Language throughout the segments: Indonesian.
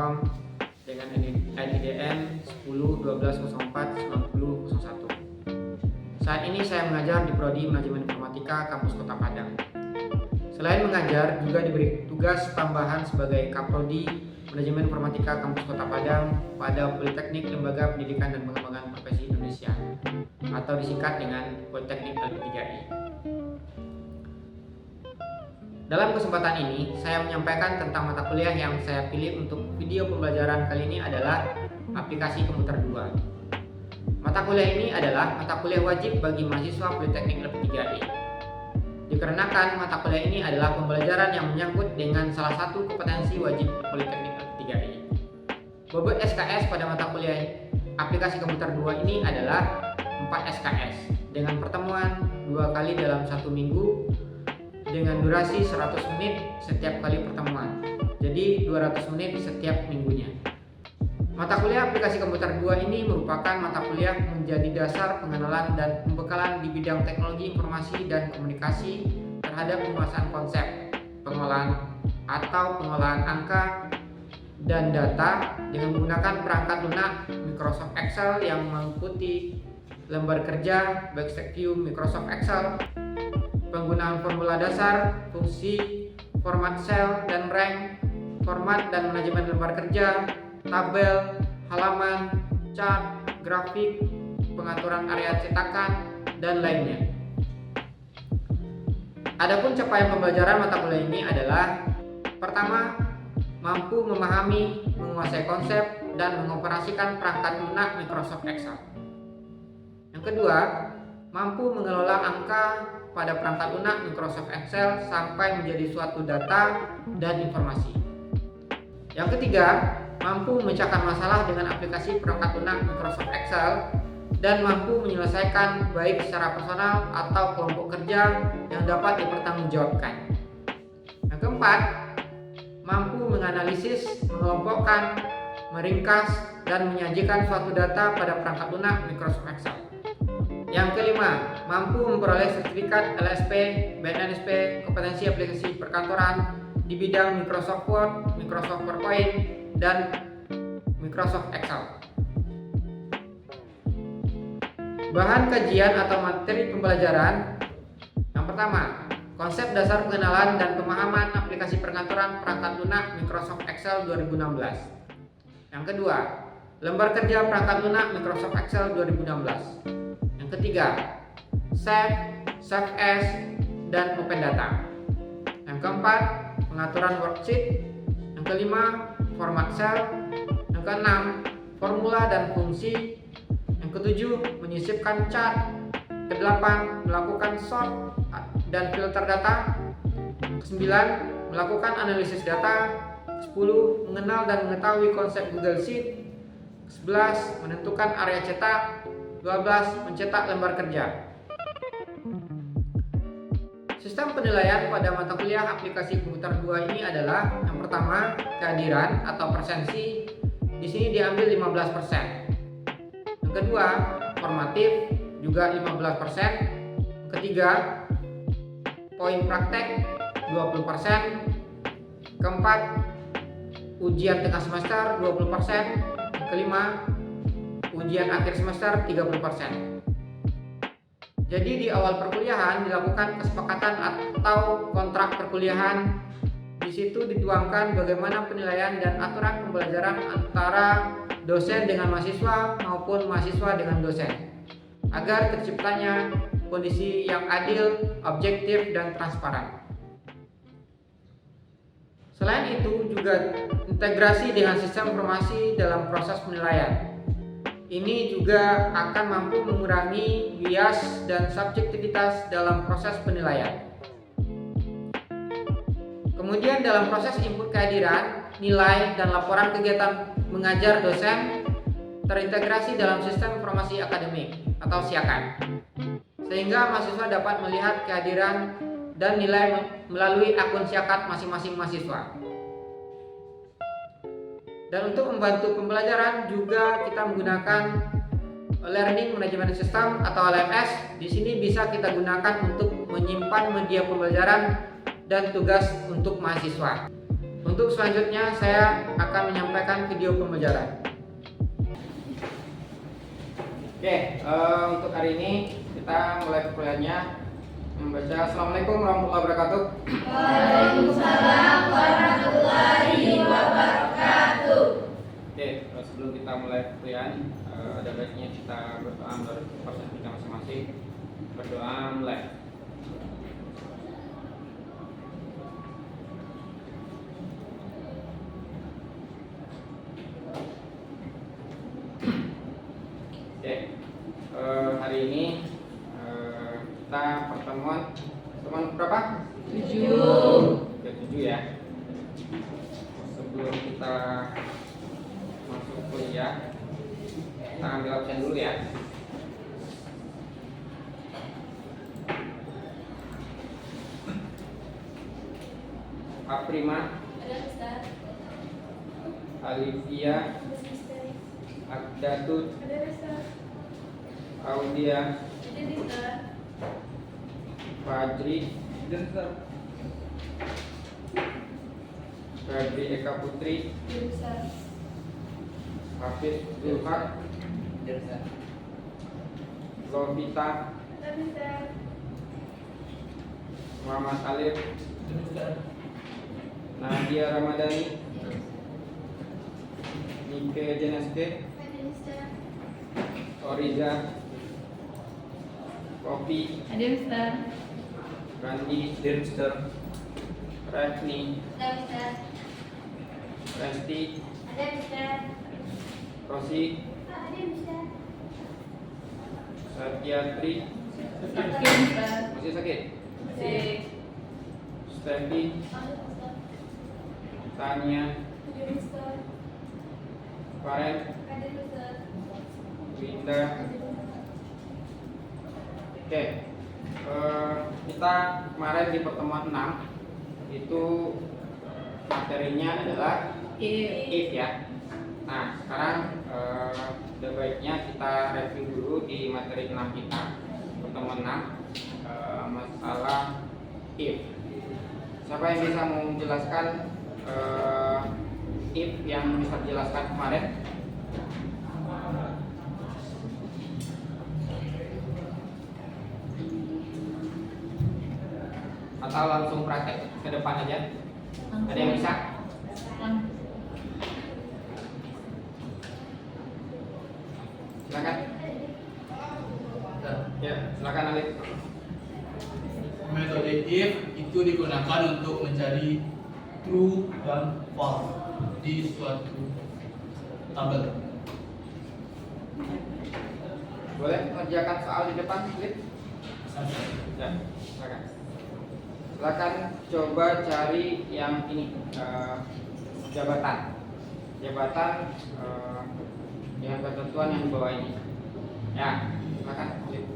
Telkom dengan NIDN 1012049001. Saat ini saya mengajar di Prodi Manajemen Informatika Kampus Kota Padang. Selain mengajar, juga diberi tugas tambahan sebagai Kaprodi Manajemen Informatika Kampus Kota Padang pada Politeknik Lembaga Pendidikan dan Pengembangan Profesi Indonesia atau disingkat dengan Politeknik LP3I. Dalam kesempatan ini, saya menyampaikan tentang mata kuliah yang saya pilih untuk video pembelajaran kali ini adalah aplikasi komputer 2. Mata kuliah ini adalah mata kuliah wajib bagi mahasiswa Politeknik LP3I. Dikarenakan mata kuliah ini adalah pembelajaran yang menyangkut dengan salah satu kompetensi wajib Politeknik LP3I. Bobot SKS pada mata kuliah aplikasi komputer 2 ini adalah 4 SKS dengan pertemuan 2 kali dalam 1 minggu dengan durasi 100 menit setiap kali pertemuan. Jadi 200 menit setiap minggunya. Mata kuliah aplikasi komputer 2 ini merupakan mata kuliah menjadi dasar pengenalan dan pembekalan di bidang teknologi informasi dan komunikasi terhadap penguasaan konsep pengolahan atau pengolahan angka dan data dengan menggunakan perangkat lunak Microsoft Excel yang mengikuti lembar kerja, baik view Microsoft Excel, penggunaan formula dasar, fungsi, format cell dan rank, format dan manajemen lembar kerja, tabel, halaman, chart, grafik, pengaturan area cetakan, dan lainnya. Adapun capaian pembelajaran mata kuliah ini adalah: pertama, mampu memahami, menguasai konsep, dan mengoperasikan perangkat lunak Microsoft Excel. Yang kedua, mampu mengelola angka pada perangkat lunak Microsoft Excel sampai menjadi suatu data dan informasi. Yang ketiga, mampu memecahkan masalah dengan aplikasi perangkat lunak Microsoft Excel dan mampu menyelesaikan baik secara personal atau kelompok kerja yang dapat dipertanggungjawabkan. Yang keempat, mampu menganalisis, mengelompokkan, meringkas, dan menyajikan suatu data pada perangkat lunak Microsoft Excel. Yang kelima, mampu memperoleh sertifikat LSP, BNSP, kompetensi aplikasi perkantoran di bidang Microsoft Word, Microsoft PowerPoint, dan Microsoft Excel. Bahan kajian atau materi pembelajaran. Yang pertama, konsep dasar pengenalan dan pemahaman aplikasi perkantoran perangkat lunak Microsoft Excel 2016. Yang kedua, lembar kerja perangkat lunak Microsoft Excel 2016. Yang ketiga, Save As, dan Open Data. Yang keempat, pengaturan worksheet. Yang kelima, format cell. Yang keenam, formula dan fungsi. Yang ketujuh, menyisipkan chart. Kedelapan, melakukan sort dan filter data. Kesembilan, melakukan analisis data. 10, mengenal dan mengetahui konsep Google Sheet. 11, menentukan area cetak. 12, mencetak lembar kerja. Sistem penilaian pada mata kuliah aplikasi komputer 2 ini adalah: yang pertama, kehadiran atau presensi. Di sini diambil 15%. Yang kedua, formatif, juga 15%. Yang ketiga, poin praktek 20%. Keempat, ujian tengah semester 20%. Yang kelima, ujian akhir semester 30%. Jadi di awal perkuliahan dilakukan kesepakatan atau kontrak perkuliahan. Di situ dituangkan bagaimana penilaian dan aturan pembelajaran antara dosen dengan mahasiswa maupun mahasiswa dengan dosen, agar terciptanya kondisi yang adil, objektif, dan transparan. Selain itu juga integrasi dengan sistem informasi dalam proses penilaian. Ini juga akan mampu mengurangi bias dan subjektivitas dalam proses penilaian. Kemudian dalam proses input kehadiran, nilai, dan laporan kegiatan mengajar dosen terintegrasi dalam sistem informasi akademik atau SIAKAN, sehingga mahasiswa dapat melihat kehadiran dan nilai melalui akun SIAKAN masing-masing mahasiswa. Dan untuk membantu pembelajaran juga kita menggunakan Learning Management System atau LMS. Di sini bisa kita gunakan untuk menyimpan media pembelajaran dan tugas untuk mahasiswa. Untuk selanjutnya saya akan menyampaikan video pembelajaran. Oke, untuk hari ini kita mulai kuliahnya membaca Assalamualaikum warahmatullahi wabarakatuh. Waalaikumsalam warahmatullahi wabarakatuh. Oke, sebelum kita mulai kuliah, ada baiknya kita berdoa menurut persen kita masing-masing. Berdoa mulai. Oke, hari ini kita pertemuan berapa? 7. Oke, 7 ya. Sebelum kita masuk kuliah, kita ambil absen dulu ya. Aprima, Alivia, Akdatut, Audia, Fajri, Febri Eka Putri, Hafiz Zulfat, Lovita, Muhammad Alif, Nadia Ramadhani, Nike Jeneske, Oriza, Kopi, Randi Dirster, Rafni, Resti, Rosi, Satyatri, masih sakit? Stefi, Tania, Faren, Winda. Oke, kita kemarin di pertemuan 6 itu materinya adalah if ya. Nah, sekarang udah baiknya kita review dulu di materi 6 kita, pertemuan 6, masalah if. Siapa yang bisa menjelaskan if yang bisa dijelaskan kemarin? Atau langsung praktek ke depan aja? Ada yang bisa? Silakan. Ya, silakan Alif. Metode if itu digunakan untuk mencari true dan false di suatu tabel. Boleh mengerjakan soal di depan, Alif? Ya, silakan. Silakan coba cari yang ini, jabatan dengan ketentuan yang di bawah ini. Ya, silakan. Alif.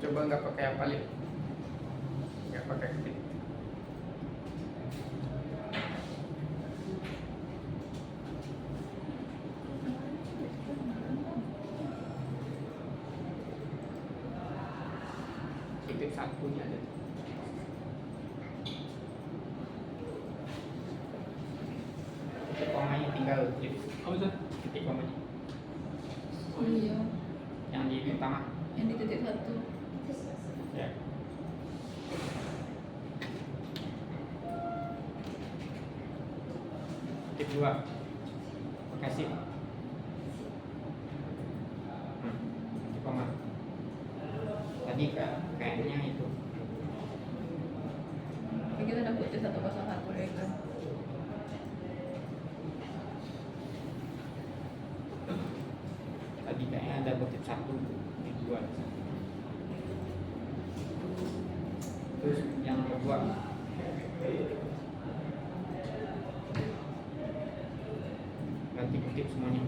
Coba nggak pakai apa, Alif? Nggak pakai ketik. Titik satunya ada. Titik komanya tinggal Alif. Oh bisa? Titik komanya Oh iya, yang di utama. yang di titik 1. Ya. Titik 2 kasih. Titik koma. Tadi kayaknya itu. Kita dapat titik 101 ya kan. Tadi kayaknya ada kutip 1, titik 2. Terus yang kedua ganti kutip semuanya.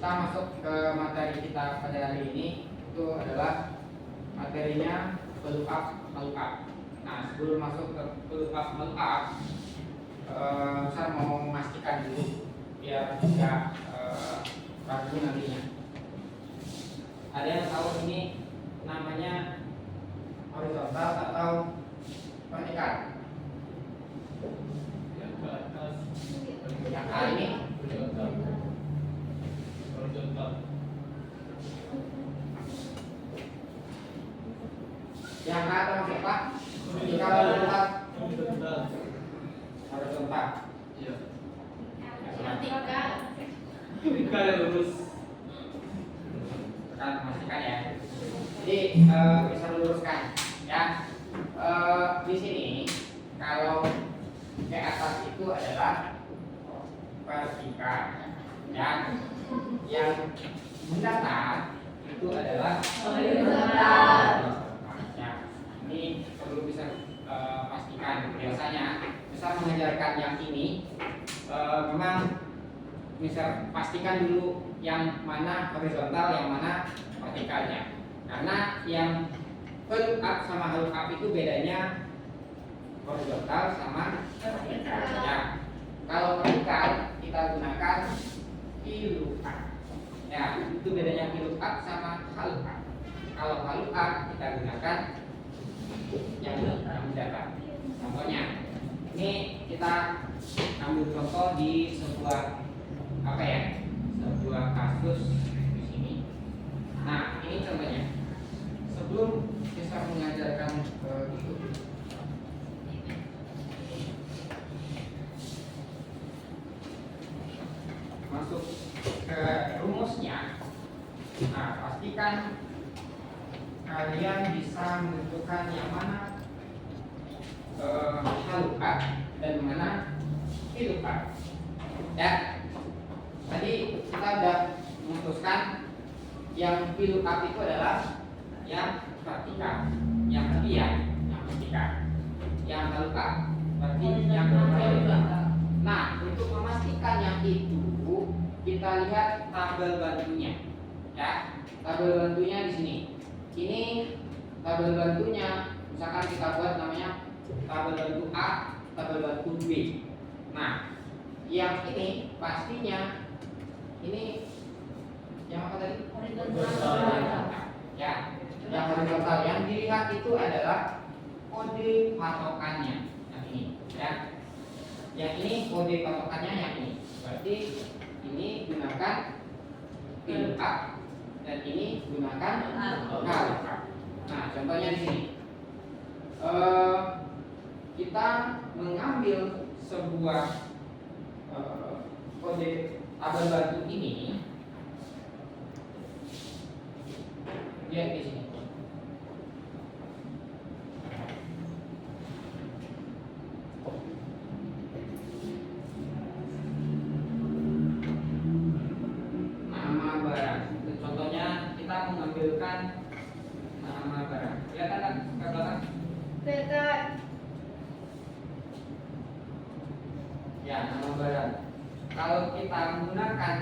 kita masuk ke materi kita pada hari ini. Itu adalah materinya lookup lookup. Nah, sebelum masuk ke lookup lookup, saya mau memastikan dulu biar tidak ragu nantinya. Ada yang tahu ini namanya horizontal atau vertikal? Yang ke atas Yang A ini horizontal. Horizontal. yang A termasuk apa? Vertikal atau horizontal? Horizontal. Horizontal. Iya. Vertikal. Vertikal yang lurus. Tekan memastikan ya. Jadi bisa luruskan ya. Di sini kalau ke atas itu adalah vertikal ya. Yang mendatar itu adalah Horizontal. Ya, ini perlu bisa pastikan. Biasanya bisa mengajarkan yang ini memang bisa pastikan dulu yang mana horizontal, yang mana vertikalnya. Karena yang lookup sama lookup itu bedanya horizontal sama vertikal. Ya. Kalau vertikal kita gunakan VLOOKUP. Ya, itu bedanya VLOOKUP sama lookup. Kalau lookup kita gunakan yang mendatar. Contohnya, ini kita ambil contoh di sebuah apa ya? Sebuah kasus di sini. Nah, ini contohnya. Sebelum bisa mengajarkan itu, masuk ke rumusnya. Nah, pastikan kalian bisa menentukan yang mana lookup dan mana VLOOKUP. Ya, tadi kita sudah memutuskan yang VLOOKUP itu adalah yang vertikal, yang tadi ya, yang vertikal. Yang lookup berarti yang horizontal. Nah, untuk memastikan yang itu kita lihat tabel bantunya. Ya, tabel bantunya di sini. Ini tabel bantunya, misalkan kita buat namanya tabel bantu A, tabel bantu B. Nah, yang ini pastinya ini yang apa tadi? Horizontal. Ya, yang horizontal. Yang dilihat itu adalah kode patokannya. Yang ini, ya. Yang ini kode patokannya yang ini. Berarti ini gunakan VLOOKUP dan ini gunakan lookup. Nah, contohnya di sini. Kita mengambil sebuah kode tabel bantu ini. Lihat di sini. Nama barang. Contohnya kita mengambilkan nama barang. Kelihatan kan ke belakang? Kelihatan. Ya, nama barang. Kalau kita menggunakan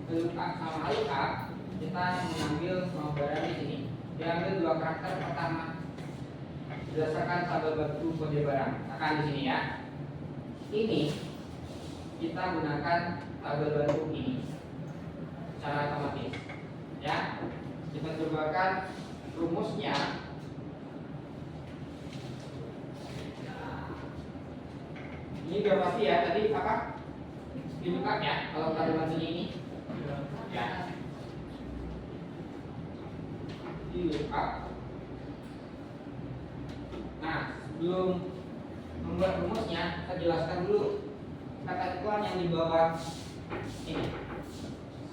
lookup sama lookup, kita mengambil nama barang di sini. Diambil dua karakter pertama berdasarkan tabel bantu kode barang. Tekan di sini ya. Ini kita gunakan tabel bantu ini secara otomatis. Ya, kita cobakan rumusnya. Ini udah pasti ya, tadi apa? Di lookup ya, kalau tabel bantunya ini. Ya. Di lookup. Nah, sebelum membuat rumusnya, kita jelaskan dulu ketentuan yang di bawah ini.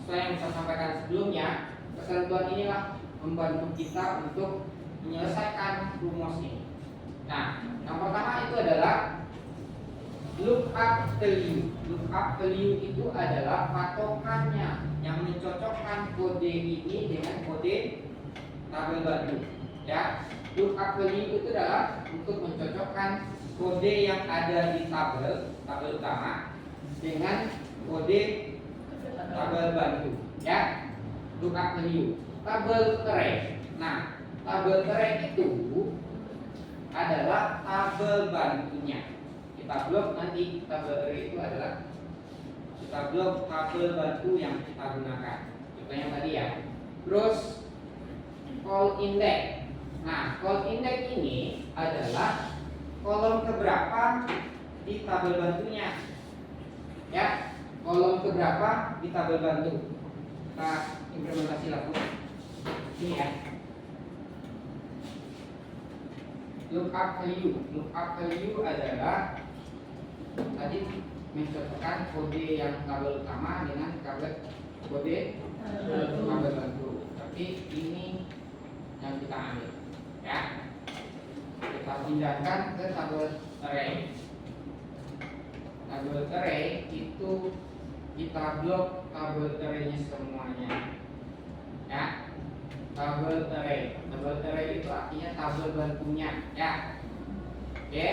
Sesuai yang saya sampaikan sebelumnya, ketentuan inilah membantu kita untuk menyelesaikan rumus ini. Nah, yang pertama itu adalah lookup value. Lookup value itu adalah patokannya yang mencocokkan kode ini dengan kode tabel bantu. Ya, lookup value itu adalah untuk mencocokkan kode yang ada di tabel utama dengan kode tabel bantu. Ya, lookup value. Tabel array. Nah, tabel array itu adalah tabel bantunya. Kita blok nanti tabel array itu adalah kita blok tabel bantu yang kita gunakan. Contohnya tadi ya. Terus call index. Nah, call index ini adalah kolom keberapa di tabel bantunya. Ya, kolom keberapa di tabel bantu. Kita implementasi langsung. Ini ya. Lookup value adalah tadi mencocokkan kode yang tabel utama dengan kode tabel bantu. Tapi ini yang kita ambil, ya. Kita pindahkan ke tabel array. Tabel array itu kita blok tabel array-nya semuanya, ya. Tabel array itu artinya tabel bantunya, ya. Oke.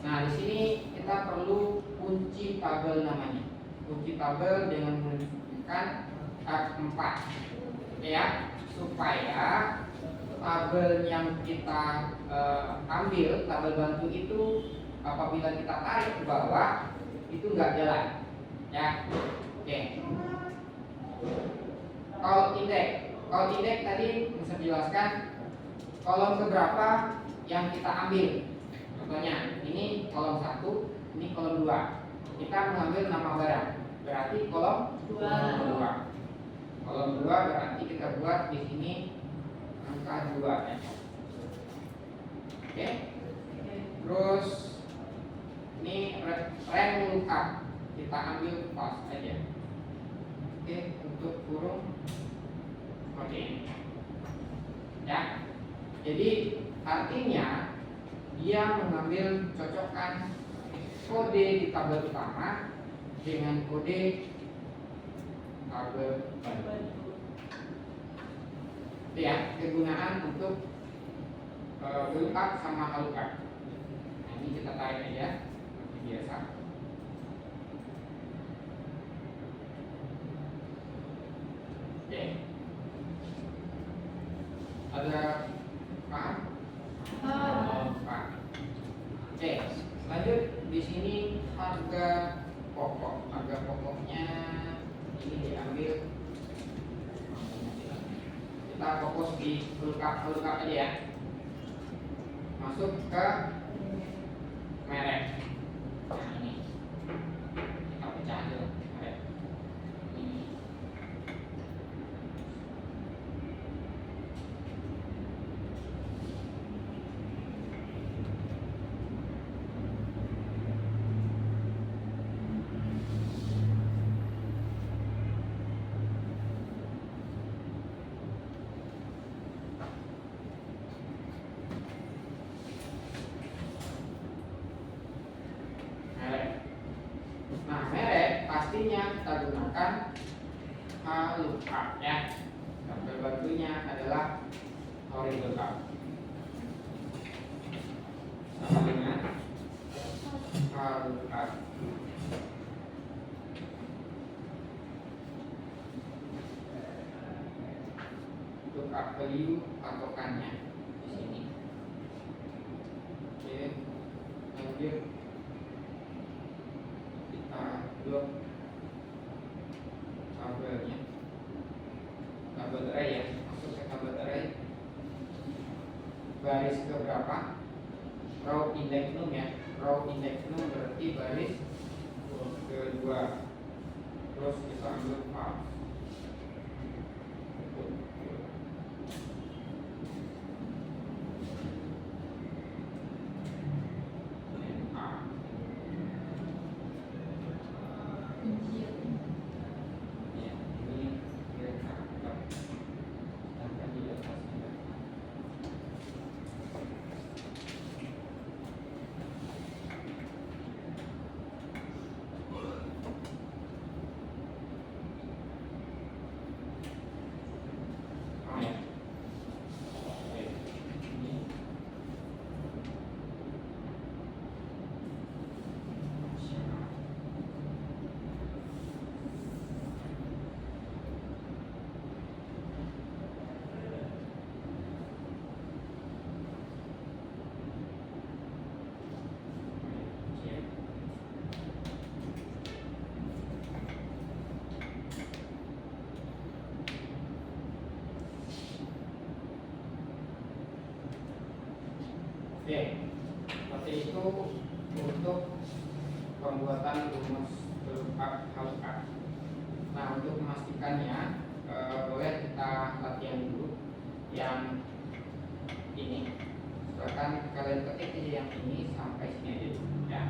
Nah, di sini kita perlu kunci tabel namanya. Kunci tabel dengan menggunakan F4, ya, supaya tabel yang kita ambil, tabel bantu itu apabila kita tarik ke bawah itu nggak jalan, ya. Oke. Call index tadi bisa dijelaskan kolom keberapa yang kita ambil. Contohnya, ini kolom 1, ini kolom 2. Kita mengambil nama barang, berarti kolom 2. Kolom 2 berarti kita buat di sini angka 2, ya. Oke. Terus ini rank lookup kita ambil pas aja. Oke, untuk kurung seperti ini, ya. Jadi artinya dia mengambil cocokkan kode di tabel utama dengan kode tabel bantu. Itu ya, kegunaan untuk lookup sama lookup. Nah, ini kita tarik aja seperti biasa. Oke. Ada paham? Paham. Oke, lanjut di sini harga pokok. Harga pokoknya ini diambil. Kita fokus di lookup aja ya. Masuk ke merek. Nah, ini kita pecah dulu merek. Ini. Pastinya kita gunakan lookup, ya. Tabel bantunya adalah horizontal. Sama dengan lookup. Lookup value patokannya di sini. Oke, lanjut kita blok tabelnya, tabel array ya, masuk ke tabel array. Baris ke berapa? Row index num ya, row index num berarti baris kedua. Terus kita ambil file. yaitu untuk pembuatan rumus lookup lookup. Nah, untuk memastikannya boleh kita latihan dulu yang ini. Silahkan kalian ketik aja yang ini sampai sini aja dulu, ya.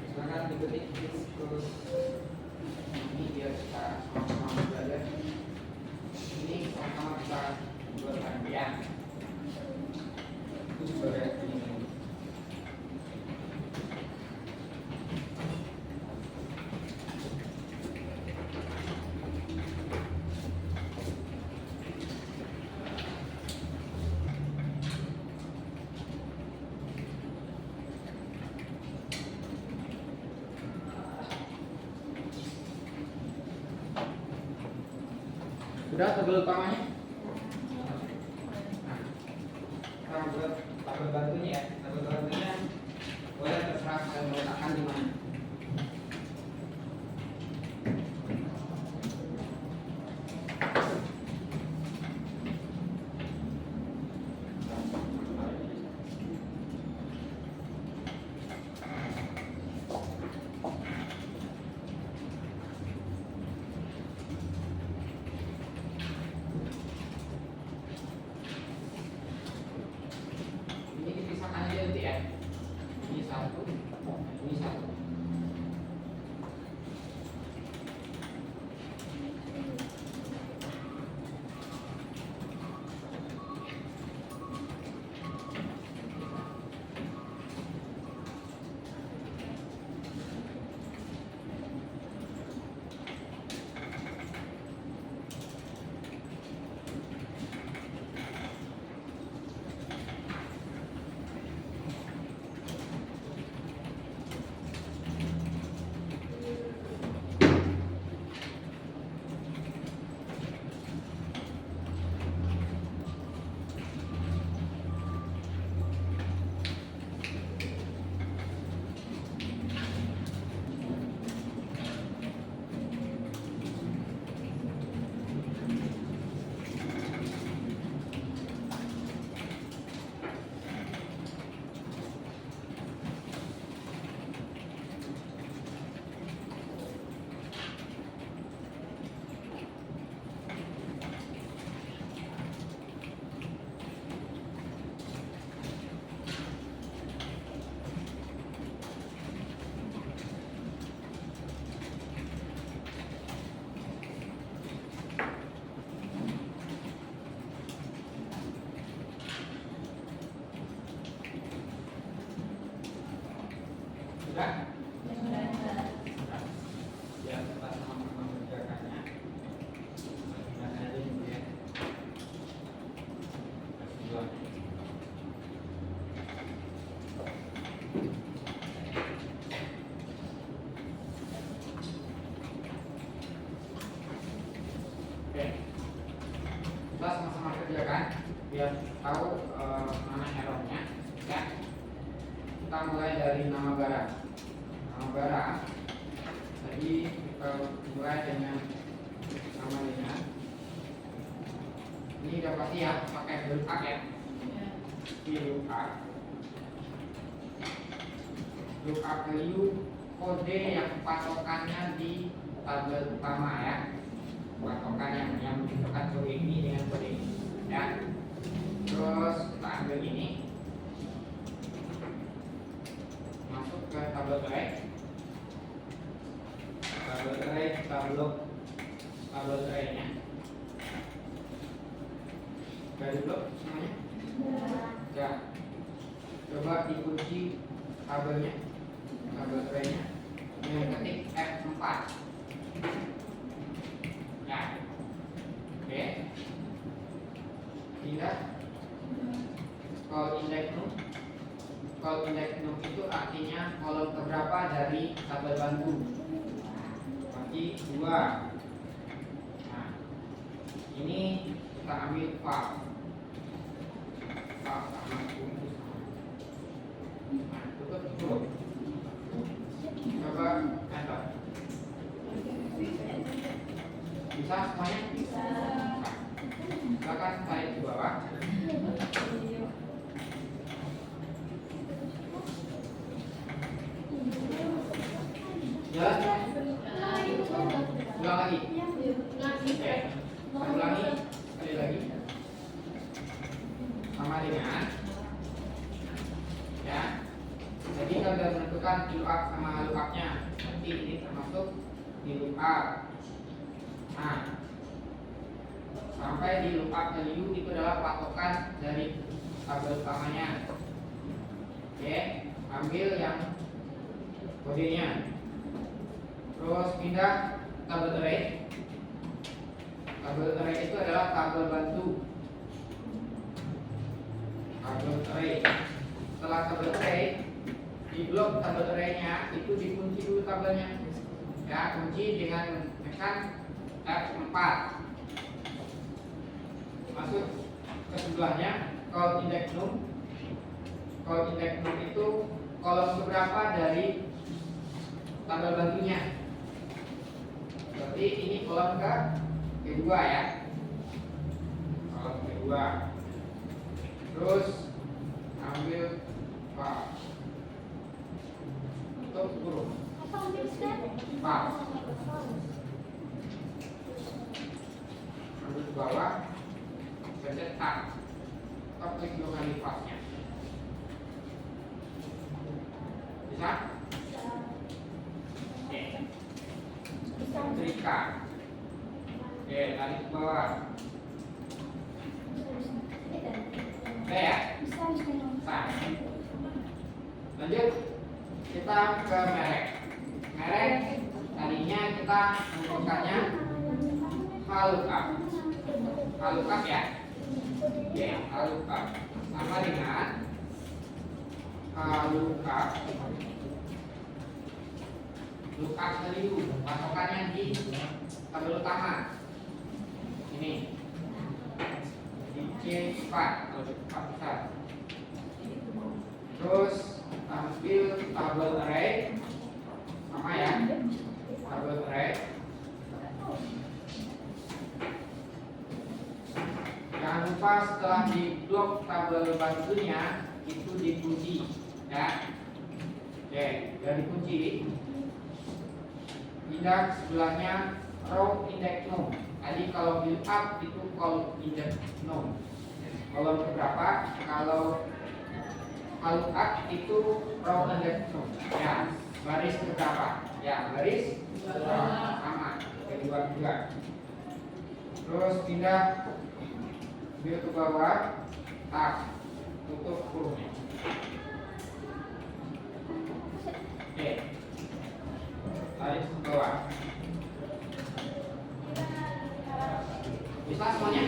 Silahkan diketik terus ini biar kita sama-sama belajar. Ini sama-sama kita buatkan ya. Itu sebagai ini. Sudah tabel utamanya? Nah, kita buat tabel bantunya ya. Tabel bantunya boleh terserah kalian meletakkan di mana. Ini dipisahkan aja nanti ya. Ini satu, ini satu. Sudah? Ya, kita sama-sama mengerjakannya. Kita aja dulu ya. Dua. Oke. Kita sama-sama kerjakan biar tahu mana errornya ya. Kita mulai dari nama barang. Nama barang tadi kita mulai dengan namanya. Ini udah pasti ya pakai lookup ya. Ini lookup. Lookup value kode yang patokannya di tabel utama ya. Patokan yang menunjukkan kode ini dengan kode ini ya. Terus kita ambil ini, masuk ke tabel array. Tabel array kita blok tabel array-nya. Sudah diblok semuanya? Ya. Coba dikunci tabelnya, tabel array-nya. Yang ketik F4. Ya. Oke. Tidak. Call index num. Call index num itu artinya kolom keberapa dari tabel bantu. Berarti 2. Nah, ini kita ambil file. File sama kunci sama. Nah, tutup dulu. Coba enter. Bisa semuanya? Bisa. Silakan tarik ke bawah. tentukan lookup sama lookupnya. Nanti ini termasuk di lookup. Nah, sampai di lookup value itu adalah patokan dari tabel utamanya. Oke, ambil yang kodenya. Terus pindah tabel array. Tabel array itu adalah tabel bantu. Tabel array. Setelah tabel array, di blok tabel array-nya itu dikunci dulu tabelnya. Ya, kunci dengan menekan F4. Masuk ke sebelahnya call index num. Call index num itu kolom keberapa dari tabel bantunya. Berarti ini kolom kedua ya. Kolom kedua. Terus ambil pas untuk huruf pas. Ambil ke bawah, pencet tab. Atau klik 2 kali pasnya. Bisa? Oke. Setrika. Oke, tarik ke bawah. Oke ya? Bisa. Lanjut, kita ke merek. Merek tadinya kita menentukannya lookup. Lookup ya. Oke, lookup sama dengan lookup value, patokannya di tabel utama. Ini di C4 atau C4 besar. Terus ambil tabel array sama ya, tabel array. Jangan lupa setelah di blok tabel bantunya itu dikunci ya. Oke, sudah dikunci. Pindah sebelahnya row index num. Tadi kalau build up itu call index num. Kolom berapa? Kalau lookup itu row index num. Ya, baris berapa? Ya, baris sama. Kedua juga. Terus pindah build ke bawah, tab, tutup hurufnya. Oke, tarik ke bawah. Bisa semuanya?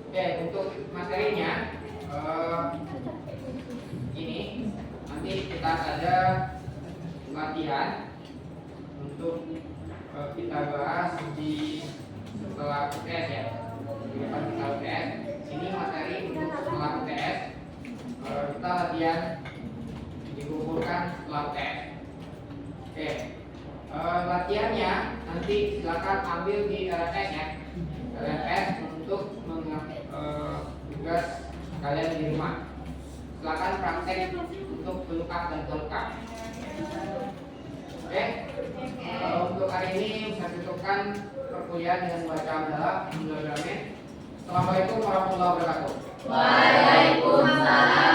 Oke, untuk materinya ini nanti kita ada latihan untuk kita bahas di setelah UTS ya. Di depan kita UTS. Ini materi untuk setelah UTS. Kita latihan dikumpulkan setelah UTS. Oke. Latihannya nanti silakan ambil di LMS ya. LMS untuk tugas kalian di rumah. Silakan praktek untuk lookup dan lookup. Oke. Untuk hari ini saya cukupkan perkuliahan dengan baca adalah Assalamualaikum warahmatullahi wabarakatuh. Waalaikumsalam.